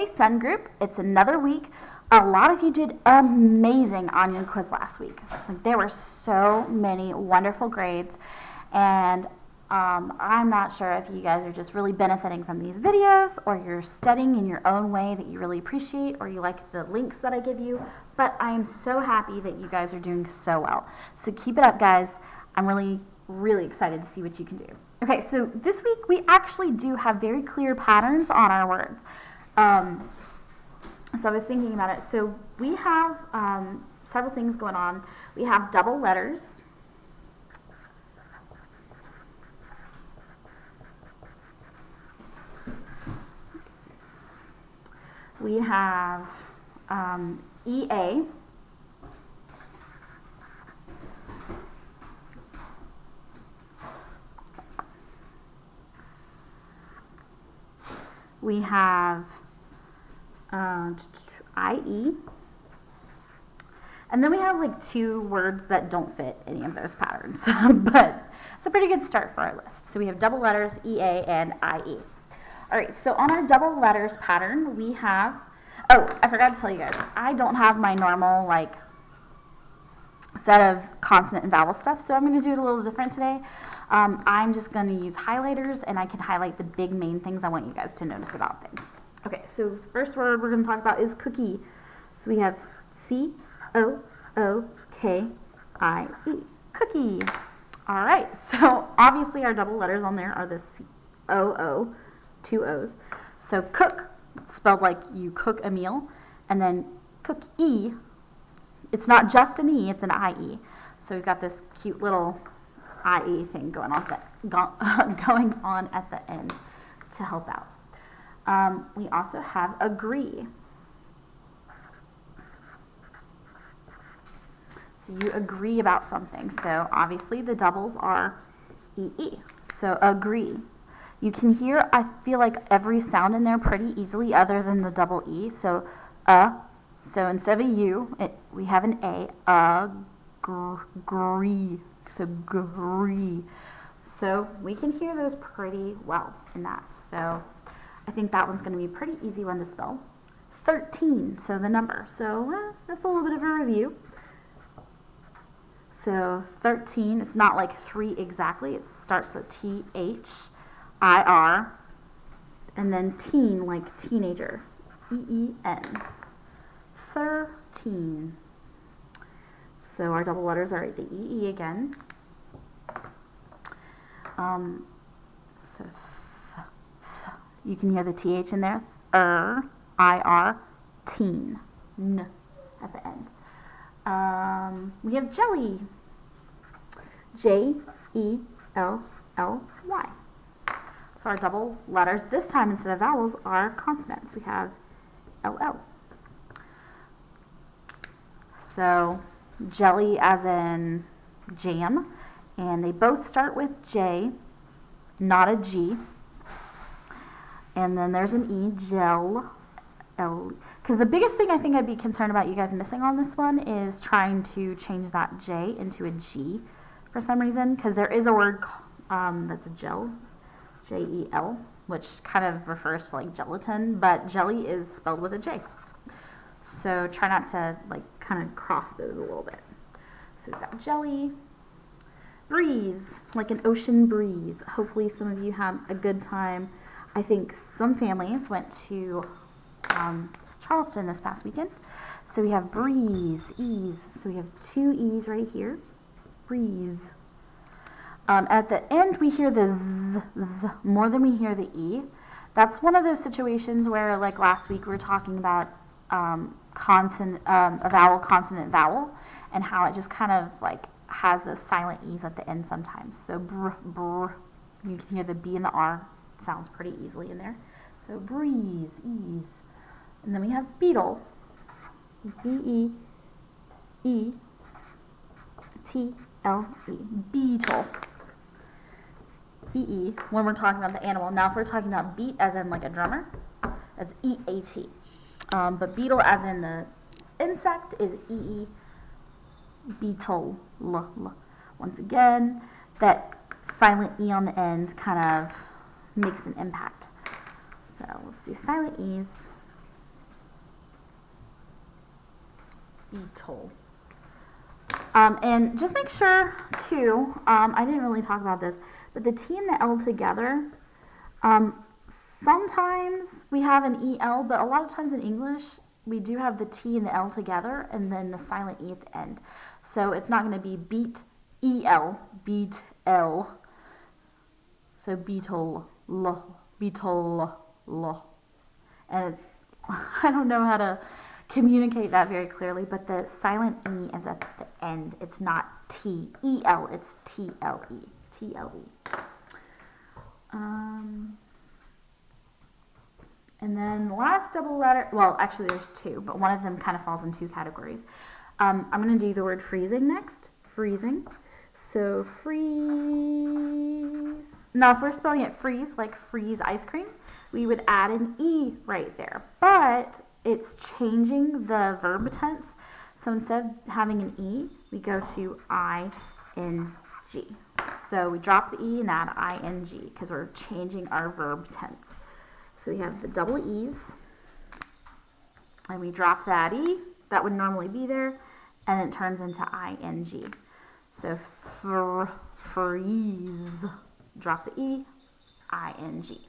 Hey Sun Group, it's another week. A lot of you did amazing on your quiz last week. Like, there were so many wonderful grades, and I'm not sure if you guys are just really benefiting from these videos or you're studying in your own way that you really appreciate or you like the links that I give you, but I am so happy that you guys are doing so well. So keep it up, guys. I'm really excited to see what you can do. Okay, so this week we actually do have very clear patterns on our words. So I was thinking about it. So we have several things going on. We have double letters. We have EA. We have IE. And then we have like two words that don't fit any of those patterns. But it's a pretty good start for our list. So we have double letters, EA and IE. All right, so on our double letters pattern, we have, oh, I forgot to tell you guys, I don't have my normal like set of consonant and vowel stuff, so I'm going to do it a little different today. I'm just going to use highlighters, and I can highlight the big main things I want you guys to notice about things. Okay, so the first word we're going to talk about is cookie. So we have C-O-O-K-I-E, cookie. All right, so obviously our double letters on there are the C-O-O, two O's. So cook, spelled like you cook a meal, and then cook-e, it's not just an E, it's an I-E. So we've got this cute little I-E thing going on at the end to help out. We also have agree. So you agree about something. So obviously the doubles are EE. So agree. You can hear, I feel like, every sound in there pretty easily other than the double E. So so instead of a U, we have an A. Agree. So agree. So we can hear those pretty well in that. So I think that one's going to be a pretty easy one to spell. 13, so the number. So that's a little bit of a review. So 13, it's not like 3 exactly. It starts with T-H-I-R, and then teen, like teenager, E-E-N. 13. So our double letters are the E-E again. So you can hear the T-H in there. I-R, teen, N at the end. We have jelly. J-E-L-L-Y. So our double letters, this time instead of vowels, are consonants. We have L-L. So jelly as in jam, and they both start with J, not a G. And then there's an E, gel, L. Because the biggest thing I think I'd be concerned about you guys missing on this one is trying to change that J into a G for some reason, because there is a word that's gel, J-E-L, which kind of refers to like gelatin, but jelly is spelled with a J. So try not to like kind of cross those a little bit. So we've got jelly. Breeze, like an ocean breeze. Hopefully some of you had a good time. I think some families went to Charleston this past weekend. So we have breeze, ease. So we have two E's right here. Breeze. At the end, we hear the Z more than we hear the E. That's one of those situations where, like last week, we were talking about a vowel, consonant, vowel, and how it just kind of like has those silent E's at the end sometimes. So brr, you can hear the B and the R sounds pretty easily in there. So breeze, ease. And then we have beetle. B-E-E-T-L-E. Beetle. E-E, when we're talking about the animal. Now if we're talking about beat as in like a drummer, that's E-A-T. But beetle as in the insect is E-E. Beetle. Once again, that silent E on the end kind of makes an impact. So let's do silent E's. Eatol. And just make sure, too, I didn't really talk about this, but the T and the L together, sometimes we have an EL, but a lot of times in English, we do have the T and the L together, and then the silent E at the end. So it's not going to be beat, EL, beat, L. So beetle, beetle, and I don't know how to communicate that very clearly, but the silent E is at the end. It's not T-E-L, it's T-L-E, T-L-E. And then the last double letter, well, actually there's two, but one of them kind of falls in two categories. I'm going to do the word freezing next, freezing. So freeze. Now, if we're spelling it freeze, like freeze ice cream, we would add an E right there. But it's changing the verb tense. So instead of having an E, we go to I-N-G. So we drop the E and add I-N-G because we're changing our verb tense. So we have the double E's. And we drop that E. That would normally be there. And it turns into I-N-G. So freeze. Drop the E, I-N-G.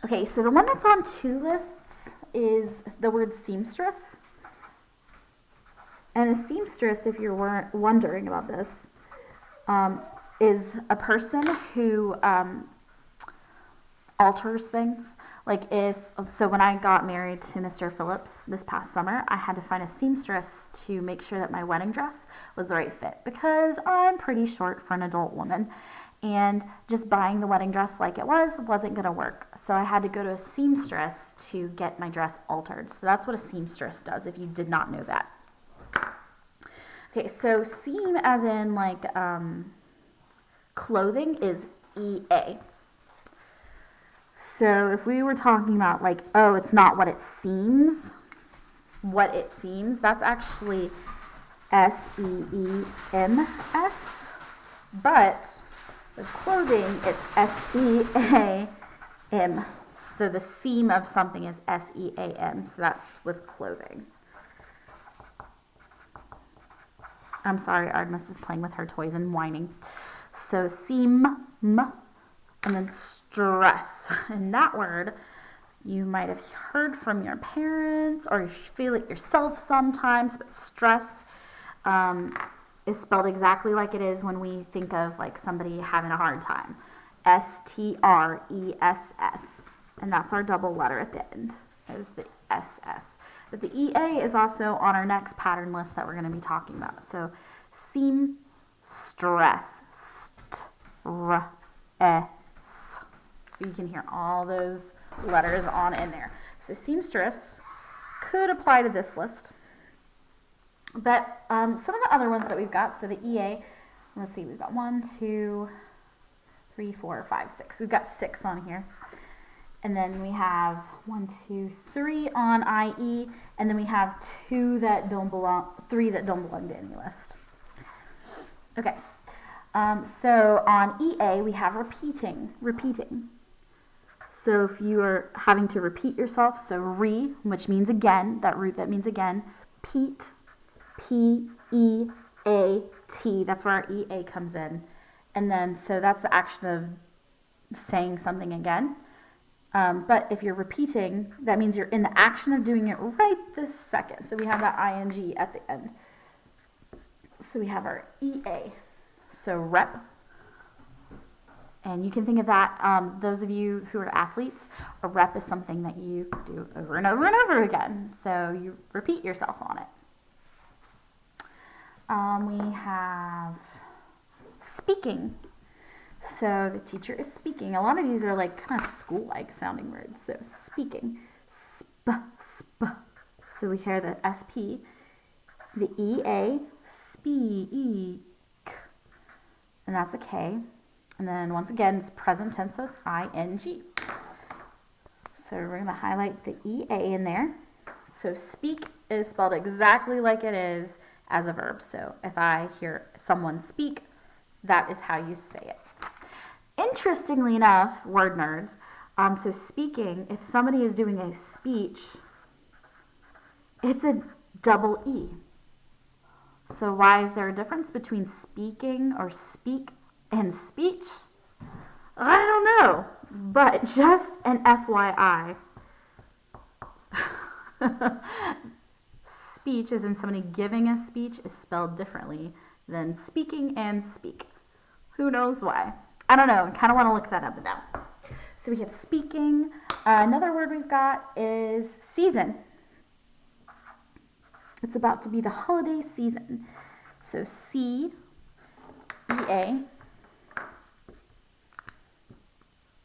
Okay, so the one that's on two lists is the word seamstress. And a seamstress, if you're wondering about this, is a person who alters things. Like so when I got married to Mr. Phillips this past summer, I had to find a seamstress to make sure that my wedding dress was the right fit because I'm pretty short for an adult woman. And just buying the wedding dress like it wasn't going to work. So I had to go to a seamstress to get my dress altered. So that's what a seamstress does, if you did not know that. Okay, so seam as in like clothing is EA. So if we were talking about like, oh, it's not what it seems, that's actually S-E-E-M-S. But with clothing, it's S-E-A-M. So the seam of something is S-E-A-M. So that's with clothing. I'm sorry, Artemis is playing with her toys and whining. So seam, and then stress. And that word, you might have heard from your parents, or you feel it yourself sometimes, but stress is spelled exactly like it is when we think of like somebody having a hard time. S-T-R-E-S-S. And that's our double letter at the end. Is the S-S. But the E-A is also on our next pattern list that we're going to be talking about. So seam, stress, S. So you can hear all those letters on in there. So seamstress could apply to this list. But some of the other ones that we've got, so the EA, let's see, we've got 1, 2, 3, 4, 5, 6. We've got 6 on here. And then we have 1, 2, 3 on IE, and then we have 3 that don't belong to any list. Okay, so on EA we have repeating. So if you are having to repeat yourself, so which means again, that root that means again, peat, P-E-A-T, that's where our EA comes in. And then, so that's the action of saying something again. But if you're repeating, that means you're in the action of doing it right this second. So we have that ing at the end. So we have our EA. So rep. And you can think of that, those of you who are athletes, a rep is something that you do over and over and over again. So you repeat yourself on it. We have speaking. So the teacher is speaking. A lot of these are like kind of school-like sounding words. So speaking. Sp. So we hear the SP. The EA. Speak. And that's a K. And then once again, it's present tense, so it's ING. So we're going to highlight the EA in there. So speak is spelled exactly like it is as a verb. So if I hear someone speak, that is how you say it. Interestingly enough, word nerds, so speaking, if somebody is doing a speech, it's a double E. So why is there a difference between speaking or speak and speech? I don't know, but just an FYI. Speech, as in somebody giving a speech, is spelled differently than speaking and speak. Who knows why? I don't know. I kind of want to look that up now. So we have speaking. Another word we've got is season. It's about to be the holiday season. So C-E-A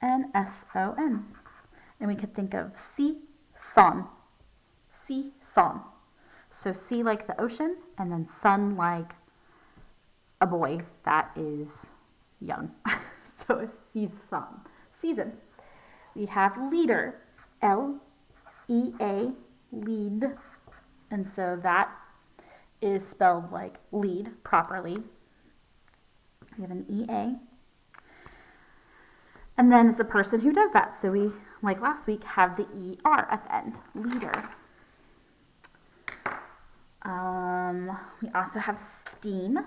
and S-O-N. And we could think of season. Season. So sea like the ocean, and then son like a boy that is young. So a season. Season. We have leader. L-E-A, lead. And so that is spelled like lead properly. We have an E-A. And then it's a person who does that. So we, like last week, have the E-R at the end. Leader. We also have steam.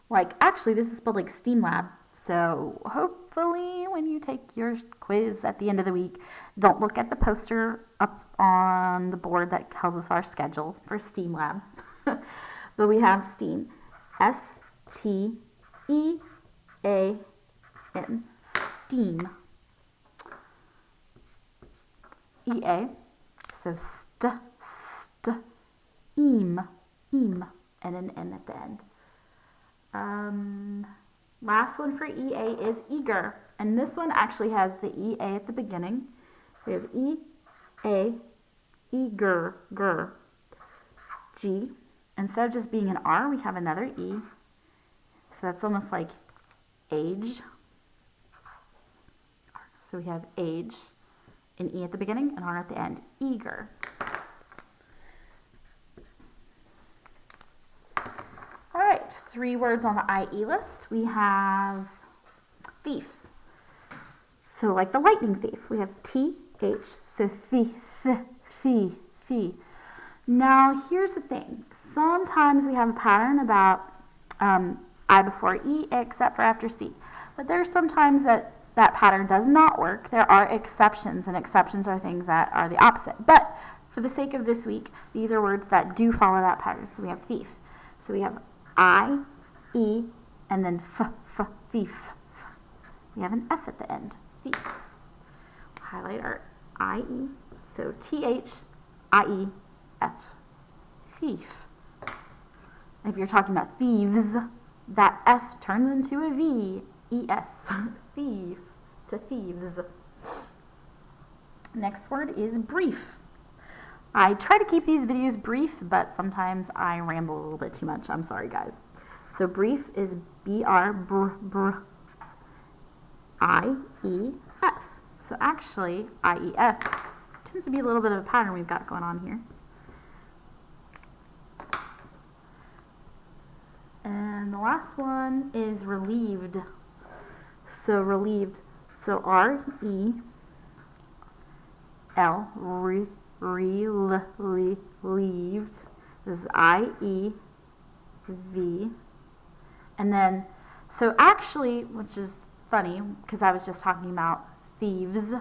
Like, actually, this is spelled like STEAM Lab. So hopefully when you take your quiz at the end of the week, don't look at the poster up on the board that tells us our schedule for STEAM Lab. But we have STEAM. S-T-E-A-M. STEAM. E-A. So eam, and an M at the end. Last one for EA is eager, and this one actually has the EA at the beginning. So we have E-A, eager, G. Instead of just being an R, we have another E. So that's almost like age. So we have age, an E at the beginning, and R at the end. Eager. All right, 3 words on the IE list. We have thief. So like the lightning thief, we have T-H, so thief. Now here's the thing. Sometimes we have a pattern about I before E except for after C. But there's sometimes that pattern does not work. There are exceptions, and exceptions are things that are the opposite. But for the sake of this week, these are words that do follow that pattern. So we have thief. So we have I, E, and then thief. We have an F at the end, thief. Highlight our I-E, so T-H-I-E-F, thief. If you're talking about thieves, that F turns into a V, E-S, thief, to thieves. Next word is brief. I try to keep these videos brief, but sometimes I ramble a little bit too much. I'm sorry, guys. So brief is B-R, I-E-F. So actually, I-E-F tends to be a little bit of a pattern we've got going on here. And the last one is relieved. So relieved. So R-E-L, relieved. This is I-E-V. And then, so actually, which is funny, because I was just talking about thieves.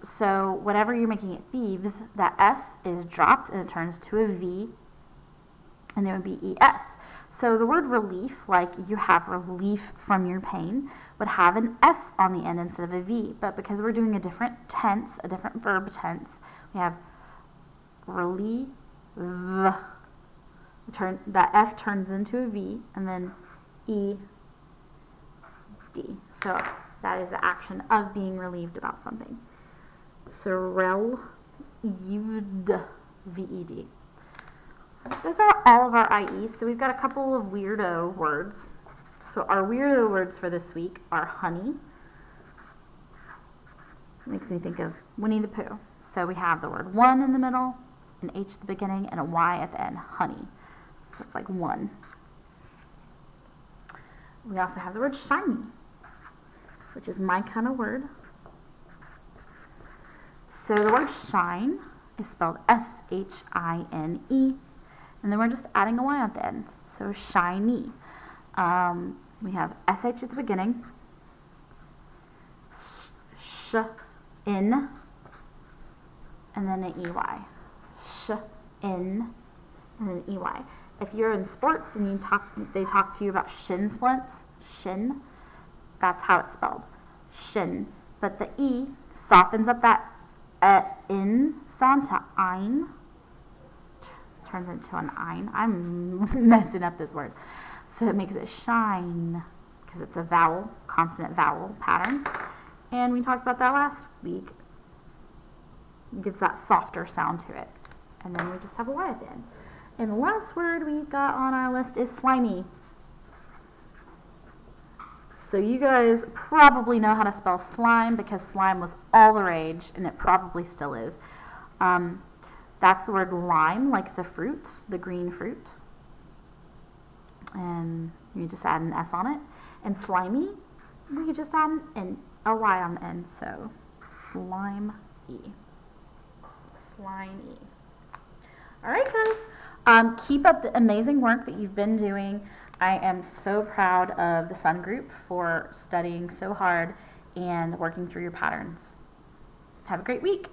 So whatever you're making it thieves, that F is dropped and it turns to a V, and it would be E-S. So the word relief, like you have relief from your pain, would have an F on the end instead of a V. But because we're doing a different tense, a different verb tense, we have relieve. That F turns into a V, and then E-D. So that is the action of being relieved about something. So relieved, V-E-D. Those are all of our IEs. So we've got a couple of weirdo words. So our weirdo words for this week are honey. Makes me think of Winnie the Pooh. So we have the word one in the middle, an H at the beginning, and a Y at the end, honey. So it's like one. We also have the word shiny, which is my kind of word. So the word shine is spelled S-H-I-N-E. And then we're just adding a Y at the end. So shiny. We have SH at the beginning. Sh, in, and then an EY. Sh, in, and then EY. If you're in sports and they talk to you about shin splints, shin, that's how it's spelled. Shin. But the E softens up that in sound to ein. Turns into an ein. I'm messing up this word. So it makes it shine because it's a vowel, consonant vowel pattern. And we talked about that last week. It gives that softer sound to it. And then we just have a Y at the end. And the last word we got on our list is slimy. So you guys probably know how to spell slime because slime was all the rage, and it probably still is. That's the word lime, like the fruit, the green fruit. And you just add an S on it. And slimy, we just add a Y on the end. So slime-y. Slime-y. All right, guys. Keep up the amazing work that you've been doing. I am so proud of the Sun Group for studying so hard and working through your patterns. Have a great week.